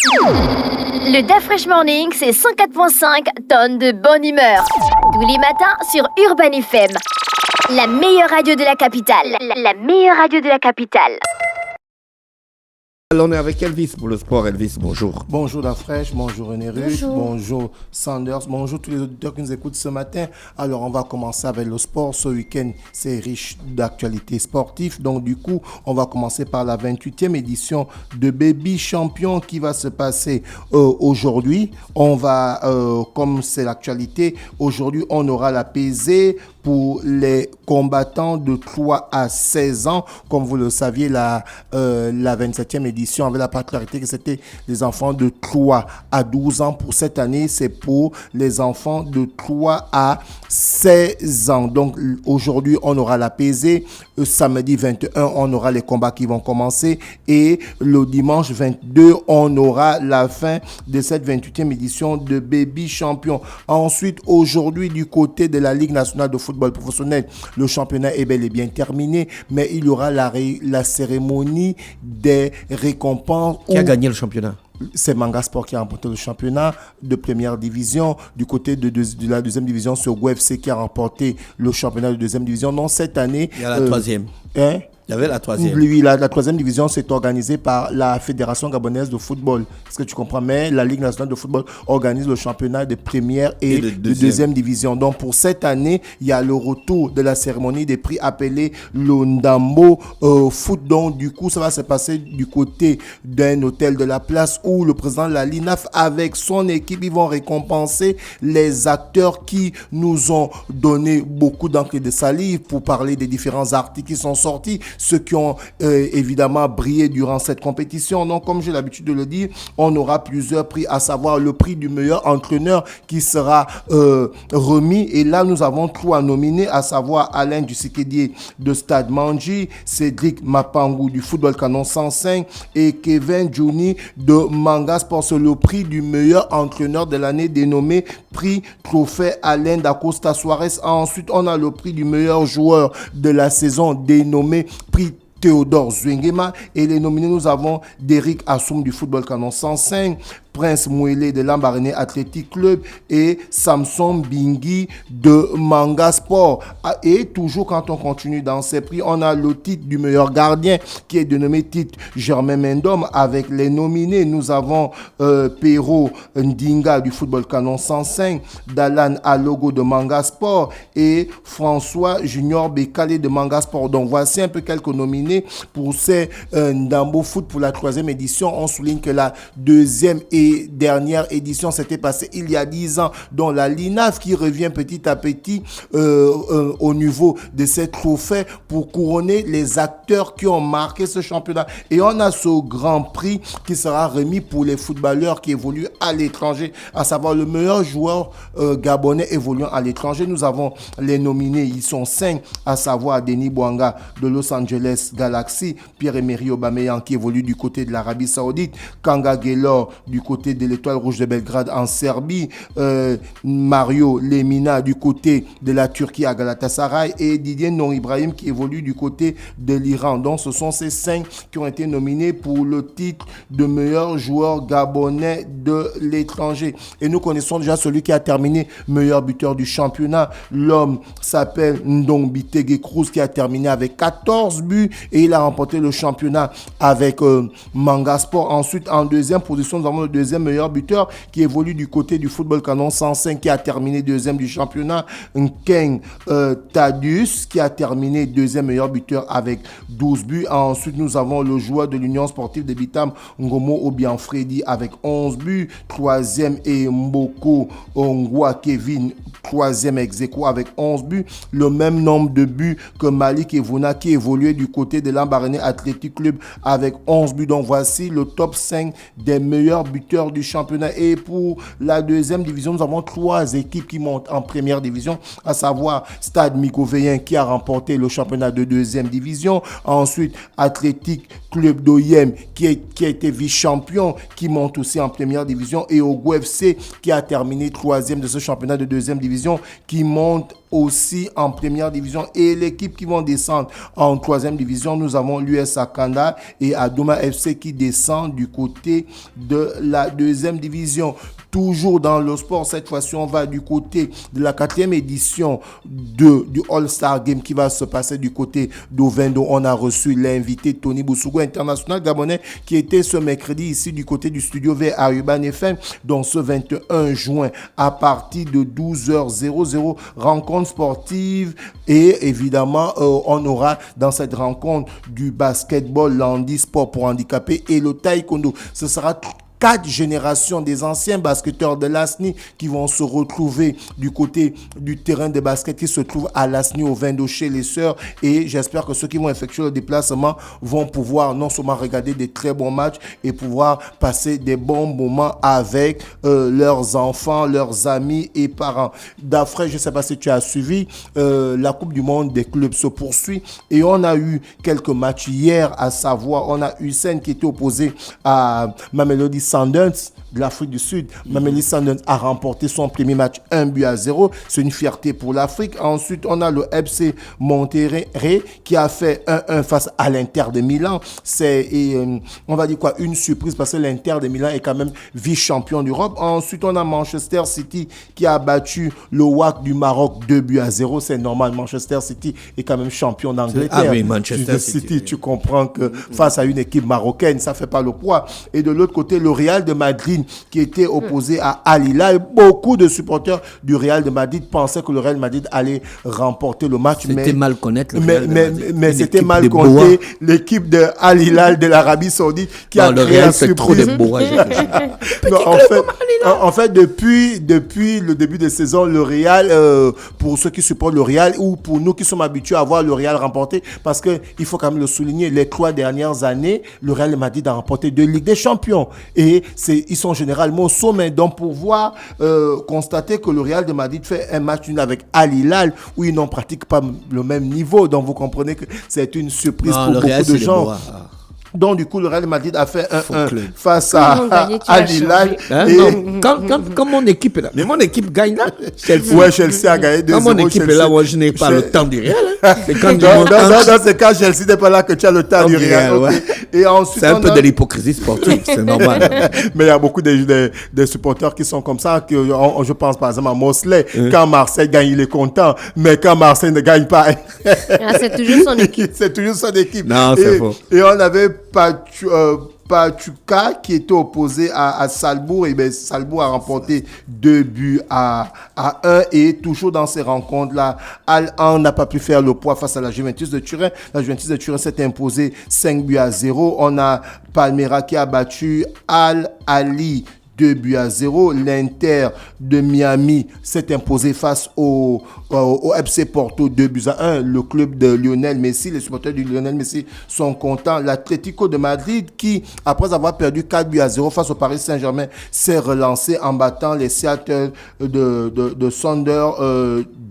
Le DAF Fresh Morning, c'est 104.5 tonnes de bonne humeur. Tous les matins sur Urban FM. La meilleure radio de la capitale. La meilleure radio de la capitale. Alors on est avec Elvis pour le sport. Elvis, bonjour. Bonjour DAF Fresh, bonjour René Ruth, bonjour Sanders, bonjour tous les auditeurs qui nous écoutent ce matin. Alors on va commencer avec le sport. Ce week-end, c'est riche d'actualités sportives. Donc du coup, on va commencer par la 28e édition de Baby Champion qui va se passer aujourd'hui. On va, comme c'est l'actualité, aujourd'hui on aura la pesée pour les combattants de 3 à 16 ans. Comme vous le saviez, la 27e édition avait la particularité que c'était les enfants de 3 à 12 ans. Pour cette année, c'est pour les enfants de 3 à 16 ans. Donc aujourd'hui, on aura la pesée. Samedi 21, on aura les combats qui vont commencer. Et le dimanche 22, on aura la fin de cette 28e édition de Baby Champion. Ensuite, aujourd'hui, du côté de la Ligue nationale de football professionnel, le championnat est bel et bien terminé, mais il y aura la cérémonie des récompenses. Qui a gagné le championnat? C'est Manga Sport qui a remporté le championnat de première division. Du côté de la deuxième division, c'est OGUFC qui a remporté le championnat de deuxième division. Non, cette année... Il y a la troisième. Il y avait la troisième. Oui, la troisième division, c'est organisée par la Fédération gabonaise de football. Est-ce que tu comprends? Mais la Ligue nationale de football organise le championnat de première et de deuxième division. Donc, pour cette année, il y a le retour de la cérémonie des prix appelée le Ndambo Foot. Donc, du coup, ça va se passer du côté d'un hôtel de la place où le président de la LINAF, avec son équipe, ils vont récompenser les acteurs qui nous ont donné beaucoup d'encre et de salive pour parler des différents articles qui sont sortis. Ceux qui ont évidemment brillé durant cette compétition. Donc, comme j'ai l'habitude de le dire, on aura plusieurs prix, à savoir le prix du meilleur entraîneur qui sera remis. Et là, nous avons 3 nominés, à savoir Alain Dusikedier de Stade Manji, Cédric Mapangou du Football Canon 105 et Kevin Jouni de Manga Sport. C'est le prix du meilleur entraîneur de l'année dénommé prix Trophée Alain Dacosta Suarez. Ensuite, on a le prix du meilleur joueur de la saison dénommé prix Théodore Zwingema. Et les nominés, nous avons Derrick Assoum du Football Canon 105, Prince Mouélé de Lambaréné Athletic Club et Samson Bingui de Manga Sport. Et toujours quand on continue dans ces prix, on a le titre du meilleur gardien qui est dénommé titre Germain Mendom. Avec les nominés, nous avons Pero Ndinga du Football Canon 105, Dalan Alogo de Manga Sport et François Junior Bekale de Manga Sport. Donc voici un peu quelques nominés pour ces Ndambo Foot pour la 3e édition. On souligne que la 2e et dernière édition s'était passée il y a 10 ans, dont la LINAF qui revient petit à petit au niveau de ces trophées pour couronner les acteurs qui ont marqué ce championnat. Et on a ce grand prix qui sera remis pour les footballeurs qui évoluent à l'étranger, à savoir le meilleur joueur gabonais évoluant à l'étranger. Nous avons les nominés, ils sont 5, à savoir Denis Bouanga de Los Angeles Galaxy, Pierre-Emerick Aubameyang qui évolue du côté de l'Arabie Saoudite, Kanga Gaylor du côté de l'Étoile Rouge de Belgrade en Serbie, Mario Lemina du côté de la Turquie à Galatasaray et Didier Non Ibrahim qui évolue du côté de l'Iran. Donc ce sont ces 5 qui ont été nominés pour le titre de meilleur joueur gabonais de l'étranger. Et nous connaissons déjà celui qui a terminé meilleur buteur du championnat. L'homme s'appelle Ndombitege Cruz qui a terminé avec 14 buts et il a remporté le championnat avec Manga Sport. Ensuite, en deuxième position, nous avons le deuxième meilleur buteur qui évolue du côté du Football Canon 105 qui a terminé deuxième du championnat, Nkeng Tadius qui a terminé deuxième meilleur buteur avec 12 buts. Ensuite, nous avons le joueur de l'Union sportive de Bitam, Ngomo Obianfredi avec 11 buts. Troisième est Mboko Ongwa Kevin, troisième ex-aequo avec 11 buts. Le même nombre de buts que Malik Evuna qui évoluait du côté de l'Ambaréné Athletic Club avec 11 buts. Donc voici le top 5 des meilleurs buteurs du championnat. Et pour la deuxième division, nous avons 3 équipes qui montent en première division, à savoir Stade Migovéen qui a remporté le championnat de deuxième division. Ensuite, Athletic Club d'Oyem qui a été vice-champion, qui monte aussi en première division. Et au GUFC qui a terminé troisième de ce championnat de deuxième division, qui monte aussi en première division. Et l'équipe qui vont descendre en troisième division, nous avons l'US Akanda et Adoma FC qui descendent du côté de la deuxième division. Toujours dans le sport, cette fois-ci, on va du côté de la 4e édition du All-Star Game qui va se passer du côté d'Ovendo. On a reçu l'invité Tony Boussougou, international gabonais, qui était ce mercredi ici du côté du studio V à Urban FM. Donc ce 21 juin, à partir de 12h00, rencontre sportive et évidemment, on aura dans cette rencontre du basketball, l'handisport pour handicapés et le taekwondo. Ce sera 4 générations des anciens basketteurs de l'ASNI qui vont se retrouver du côté du terrain de basket qui se trouve à l'ASNI au Vendo chez les sœurs. Et j'espère que ceux qui vont effectuer le déplacement vont pouvoir non seulement regarder des très bons matchs et pouvoir passer des bons moments avec leurs enfants, leurs amis et parents. D'après, je ne sais pas si tu as suivi, la Coupe du Monde des clubs se poursuit et on a eu quelques matchs hier, à savoir, on a Hussein qui était opposé à Mamelodi Sundowns de l'Afrique du Sud. Mamelodi Sundowns a remporté son premier match 1-0. C'est une fierté pour l'Afrique. Ensuite, on a le FC Monterrey qui a fait 1-1 face à l'Inter de Milan. C'est, on va dire quoi, une surprise parce que l'Inter de Milan est quand même vice-champion d'Europe. Ensuite, on a Manchester City qui a battu le WAC du Maroc 2-0. C'est normal, Manchester City est quand même champion d'Angleterre. Ah oui, Manchester City. Tu comprends que face à une équipe marocaine, ça fait pas le poids. Et de l'autre côté, le Real de Madrid qui était opposé à Al Hilal. Beaucoup de supporters du Real de Madrid pensaient que le Real de Madrid allait remporter le match. C'était mal connaître le Real de Madrid. Mais c'était mal compté l'équipe de Al Hilal de l'Arabie Saoudite qui a créé la surprise. Trop de bois. En fait, depuis le début de saison, le Real, pour ceux qui supportent le Real ou pour nous qui sommes habitués à voir le Real remporter, parce qu'il faut quand même le souligner, les 3 dernières années, le Real de Madrid a remporté 2 Ligues des Champions. Et ils sont généralement au sommet. Donc, pour voir, constater que le Real de Madrid fait un match nul avec Al Hilal où ils n'ont pratiquement pas le même niveau. Donc, vous comprenez que c'est une surprise pour beaucoup de gens. Donc, du coup, le Real Madrid a fait 1-1 face à Al Hilal. Quand mon équipe est là. Mais mon équipe gagne là. Chelsea. Ouais, Chelsea a gagné 2-0. Quand mon équipe est là, moi, je n'ai pas le temps du Real. C'est quand c'est quand Chelsea n'est pas là que tu as le temps du Real. Ouais. Et ensuite, c'est un peu de l'hypocrisie sportive, c'est normal. Mais il y a beaucoup de supporters qui sont comme ça. Je pense par exemple à Mosley. Quand Marseille gagne, il est content. Mais quand Marseille ne gagne pas... c'est toujours son équipe. C'est toujours son équipe. Non, c'est faux. Et on avait Pachuca qui était opposé à Salzbourg. Et bien, Salzbourg a remporté 2-1. Et toujours dans ces rencontres-là, Al-An n'a pas pu faire le poids face à la Juventus de Turin. La Juventus de Turin s'est imposée 5-0. On a Palmeiras qui a battu Al-Ali 2-0. L'Inter de Miami s'est imposé face au FC Porto 2-1. Le club de Lionel Messi, les supporters du Lionel Messi sont contents. L'Atlético de Madrid qui, après avoir perdu 4-0 face au Paris Saint-Germain, s'est relancé en battant les Seattle de Sonder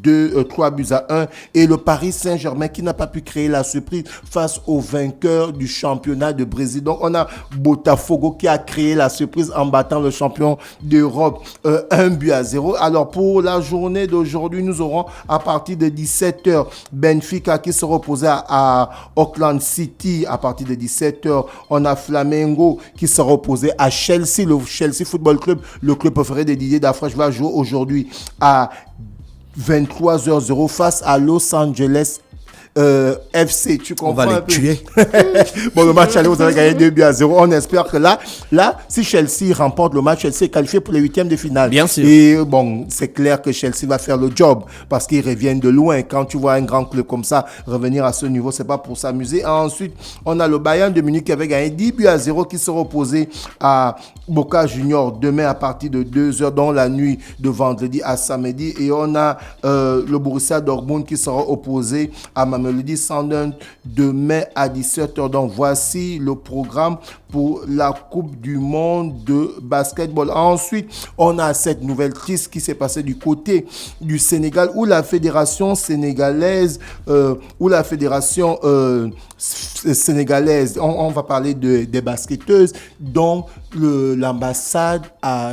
3-1. Et le Paris Saint-Germain qui n'a pas pu créer la surprise face au vainqueur du championnat de Brésil. Donc on a Botafogo qui a créé la surprise en battant le champion d'Europe 1-0. Alors pour la journée d'aujourd'hui, nous aurons à partir de 17h Benfica qui sera opposé à Auckland City. À partir de 17h, on a Flamengo qui sera opposé à Chelsea, le Chelsea Football Club, le club préféré de Didier Dafrache va jouer aujourd'hui à 23h00 face à Los Angeles FC, tu comprends? On va les tuer. Bon, le match aller, vous avez gagné 2-0. On espère que là, si Chelsea remporte le match, Chelsea est qualifié pour les 8e de finale. Bien sûr. Et bon, c'est clair que Chelsea va faire le job parce qu'ils reviennent de loin. Quand tu vois un grand club comme ça revenir à ce niveau, c'est pas pour s'amuser. Ensuite, on a le Bayern de Munich qui avait gagné 10-0 qui sera opposé à Boca Juniors demain à partir de 2h dans la nuit de vendredi à samedi. Et on a le Borussia Dortmund qui sera opposé à Mamelodi Sundowns demain à 17h. Donc voici le programme pour la Coupe du Monde de basketball. Ensuite, on a cette nouvelle crise qui s'est passée du côté du Sénégal où la fédération sénégalaise, on va parler des basketteuses, dont l'ambassade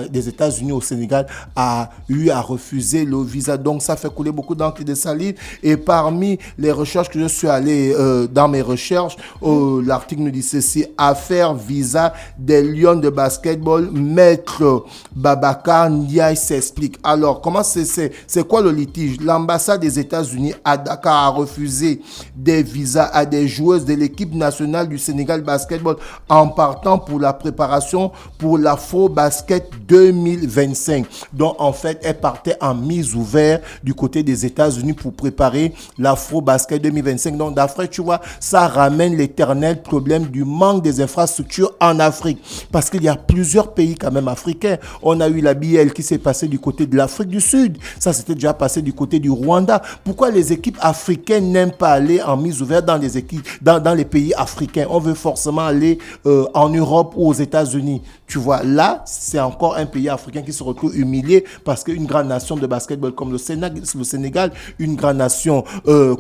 des États-Unis au Sénégal a eu à refuser le visa. Donc, ça fait couler beaucoup d'encre et de salive. Et parmi les recherches que je suis allé dans mes recherches, l'article nous dit ceci: affaire visa des Lions de basketball, Maître Babacar Ndiaye s'explique. Alors, comment c'est quoi le litige? L'ambassade des États-Unis à Dakar a refusé des visas à des joueuses de l'équipe nationale du Sénégal basketball en partant pour la préparation pour l'Afro-Basket 2025. Donc, en fait, elle partait en mise ouverte du côté des États-Unis pour préparer l'Afro-Basket 2025. Donc, d'après, tu vois, ça ramène l'éternel problème du manque des infrastructures en Afrique. Parce qu'il y a plusieurs pays quand même africains. On a eu la BL qui s'est passée du côté de l'Afrique du Sud. Ça s'était déjà passé du côté du Rwanda. Pourquoi les équipes africaines n'aiment pas aller en mise ouverte dans les équipes, dans les pays africains? On veut forcément aller en Europe ou aux États-Unis. Tu vois, là, c'est encore un pays africain qui se retrouve humilié parce qu'une grande nation de basketball comme le Sénégal, une grande nation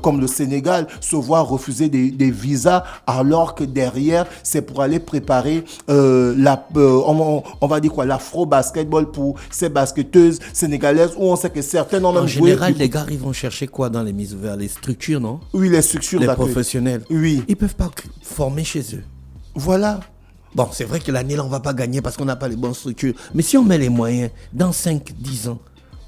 comme le Sénégal se voit refuser des visas alors que derrière, c'est pour aller préparer on va dire quoi, l'afro-basketball pour ces basketteuses sénégalaises où on sait que certaines ont même joué. En général, les gars, ils vont chercher quoi dans les mises ouvertes? Les structures, non? Oui, les structures Les d'accueil. professionnels. Oui. Ils peuvent pas former chez eux. Voilà. Bon, c'est vrai que l'année, là, on va pas gagner parce qu'on n'a pas les bonnes structures. Mais si on met les moyens, dans 5-10 ans,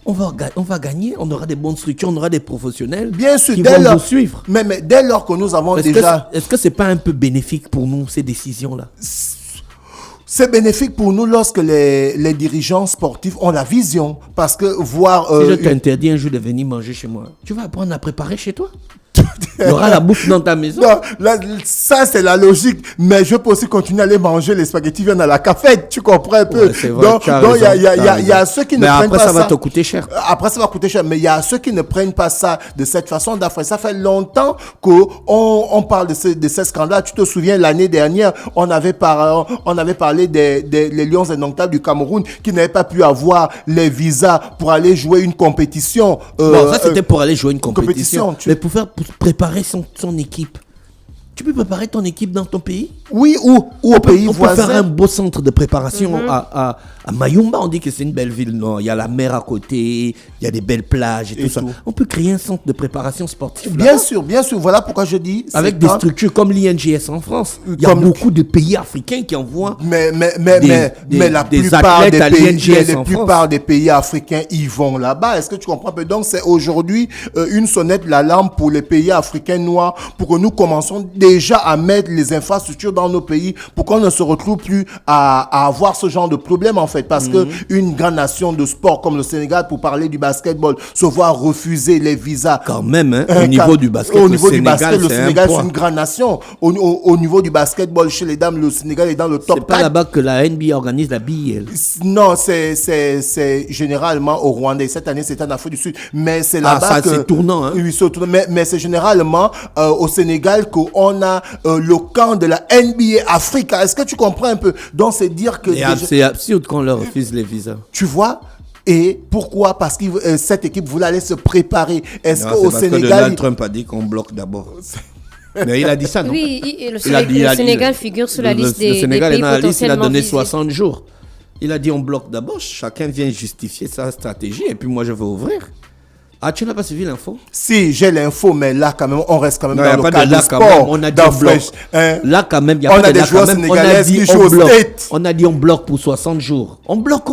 on va gagner, on aura des bonnes structures, on aura des professionnels Bien sûr, qui vont nous suivre. Mais dès lors que nous avons déjà... Est-ce que c'est pas un peu bénéfique pour nous, ces décisions-là? C'est bénéfique pour nous lorsque les dirigeants sportifs ont la vision. Parce que voir... si je t'interdis un jour de venir manger chez moi, tu vas apprendre à préparer chez toi? Il y aura la bouffe dans ta maison. Non, là, ça c'est la logique. Mais je peux aussi continuer à aller manger les spaghettis viennent à la cafette. Tu comprends un peu? Ouais, c'est vrai, donc il y a ceux qui ne prennent pas ça. Mais après, ça va te coûter cher. Après, ça va coûter cher. Mais il y a ceux qui ne prennent pas ça de cette façon. D'après, ça fait longtemps qu'on parle de ces scandales. Tu te souviens, l'année dernière, on avait parlé des Lions indomptables du Cameroun qui n'avaient pas pu avoir les visas pour aller jouer une compétition. Bon, ça c'était pour aller jouer une compétition. Tu... Mais pour préparer son équipe. Tu peux préparer ton équipe dans ton pays? Oui, ou au pays voisin. On peut faire un beau centre de préparation à Mayumba. On dit que c'est une belle ville. Non, il y a la mer à côté, il y a des belles plages et tout ça. On peut créer un centre de préparation sportive. Bien sûr, bien sûr. Voilà pourquoi je dis. Avec des structures comme l'INGS en France. Il y a beaucoup de pays africains qui envoient mais la plupart des pays africains, ils vont là-bas. Est-ce que tu comprends? Donc, c'est aujourd'hui une sonnette d'alarme pour les pays africains noirs pour que nous commençons déjà à mettre les infrastructures dans nos pays pour qu'on ne se retrouve plus à avoir ce genre de problème en fait. Parce que une grande nation de sport comme le Sénégal, pour parler du basketball, se voit refuser les visas. Quand même, hein, au niveau du basket, le Sénégal, c'est une grande nation. Au niveau du basketball, chez les dames, le Sénégal est dans le top 4. C'est pas là-bas que la NBA organise la BIL. Non, c'est généralement au Rwanda. Et cette année, c'est en Afrique du Sud. Mais c'est là-bas que... c'est tournant, hein. Oui, c'est tournant. Mais c'est généralement au Sénégal qu'on a le camp de la NBA Africa. Est-ce que tu comprends un peu? Donc, c'est dire que... C'est absurde qu'on leur refuse les visas. Tu vois? Et pourquoi? Parce que cette équipe voulait aller se préparer. Est-ce qu'au Sénégal... Donald Trump a dit qu'on bloque d'abord. Mais il a dit ça, non? Oui, le Sénégal figure sur la liste des pays potentiellement Le Sénégal est dans la liste, il a donné visés. 60 jours. Il a dit on bloque d'abord, chacun vient justifier sa stratégie et puis moi je vais ouvrir. Ah, tu n'as pas suivi l'info? Si, j'ai l'info, mais là, quand même, on reste quand même dans le cadre du sport. On a dit on bloque. Là, quand même, il y a pas de là, quand même. On a dit on bloque pour 60 jours. On bloque.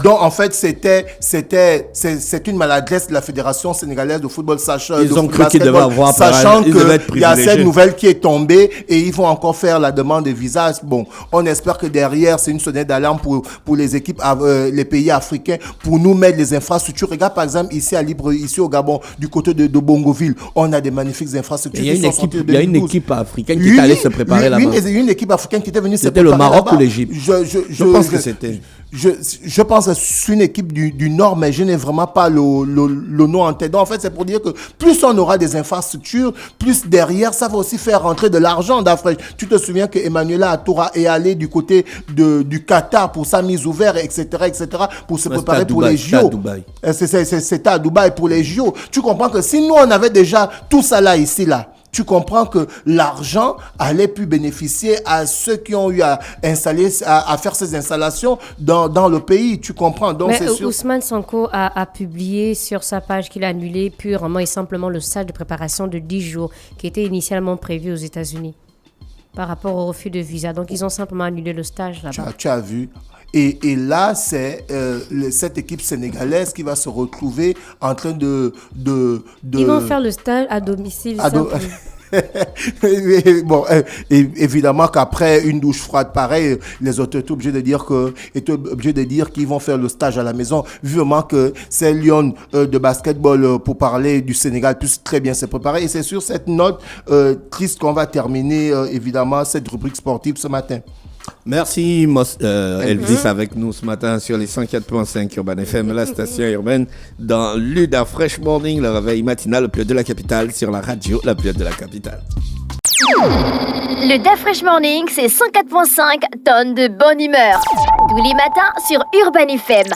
Donc, en fait, c'est une maladresse de la Fédération sénégalaise de football, ils ont cru qu'ils devaient avoir, sachant qu'il y a cette nouvelle qui est tombée et ils vont encore faire la demande de visas. Bon, on espère que derrière, c'est une sonnette d'alarme pour les équipes, les pays africains, pour nous mettre les infrastructures. Regarde, par exemple, ici au Gabon, du côté de Bongoville, on a des magnifiques infrastructures. Il y a une équipe africaine qui est allée se préparer là-bas. Une équipe africaine qui était venue se préparer. C'était le Maroc ou l'Égypte? Je pense que c'était. Je pense que c'est une équipe du Nord, mais je n'ai vraiment pas le nom en tête. Donc, en fait, c'est pour dire que plus on aura des infrastructures, plus derrière, ça va aussi faire rentrer de l'argent d'Afrique. Tu te souviens que Emmanuela Atoura est allé du côté du Qatar pour sa mise ouverte, etc., pour se préparer pour les JO. C'était à Dubaï pour les JO. Tu comprends que si nous, on avait déjà tout ça là, ici, là, Tu comprends que l'argent allait plus bénéficier à ceux qui ont eu à faire ces installations dans le pays. Tu comprends? Donc, mais Ousmane Sonko a publié sur sa page qu'il a annulé purement et simplement le stage de préparation de 10 jours qui était initialement prévu aux États-Unis par rapport au refus de visa. Donc, ils ont simplement annulé le stage là-bas. Tu as vu? Et là, c'est cette équipe sénégalaise qui va se retrouver en train de... Ils vont faire le stage à domicile. Bon, évidemment qu'après une douche froide pareille, les autres étaient obligés de dire qu'ils vont faire le stage à la maison, vivement que ces Lions de basketball, pour parler du Sénégal, puissent très bien se préparer. Et c'est sur cette note triste qu'on va terminer, évidemment, cette rubrique sportive ce matin. Merci Elvis avec nous ce matin sur les 104.5 Urban FM, la station urbaine, dans l'UDA Fresh Morning, le réveil matinal le plus haut de la capitale, sur la radio la plus haute de la capitale. Le Da Fresh Morning, c'est 104.5 tonnes de bonne humeur. Tous les matins sur Urban FM,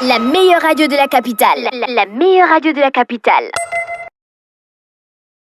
la meilleure radio de la capitale. La meilleure radio de la capitale.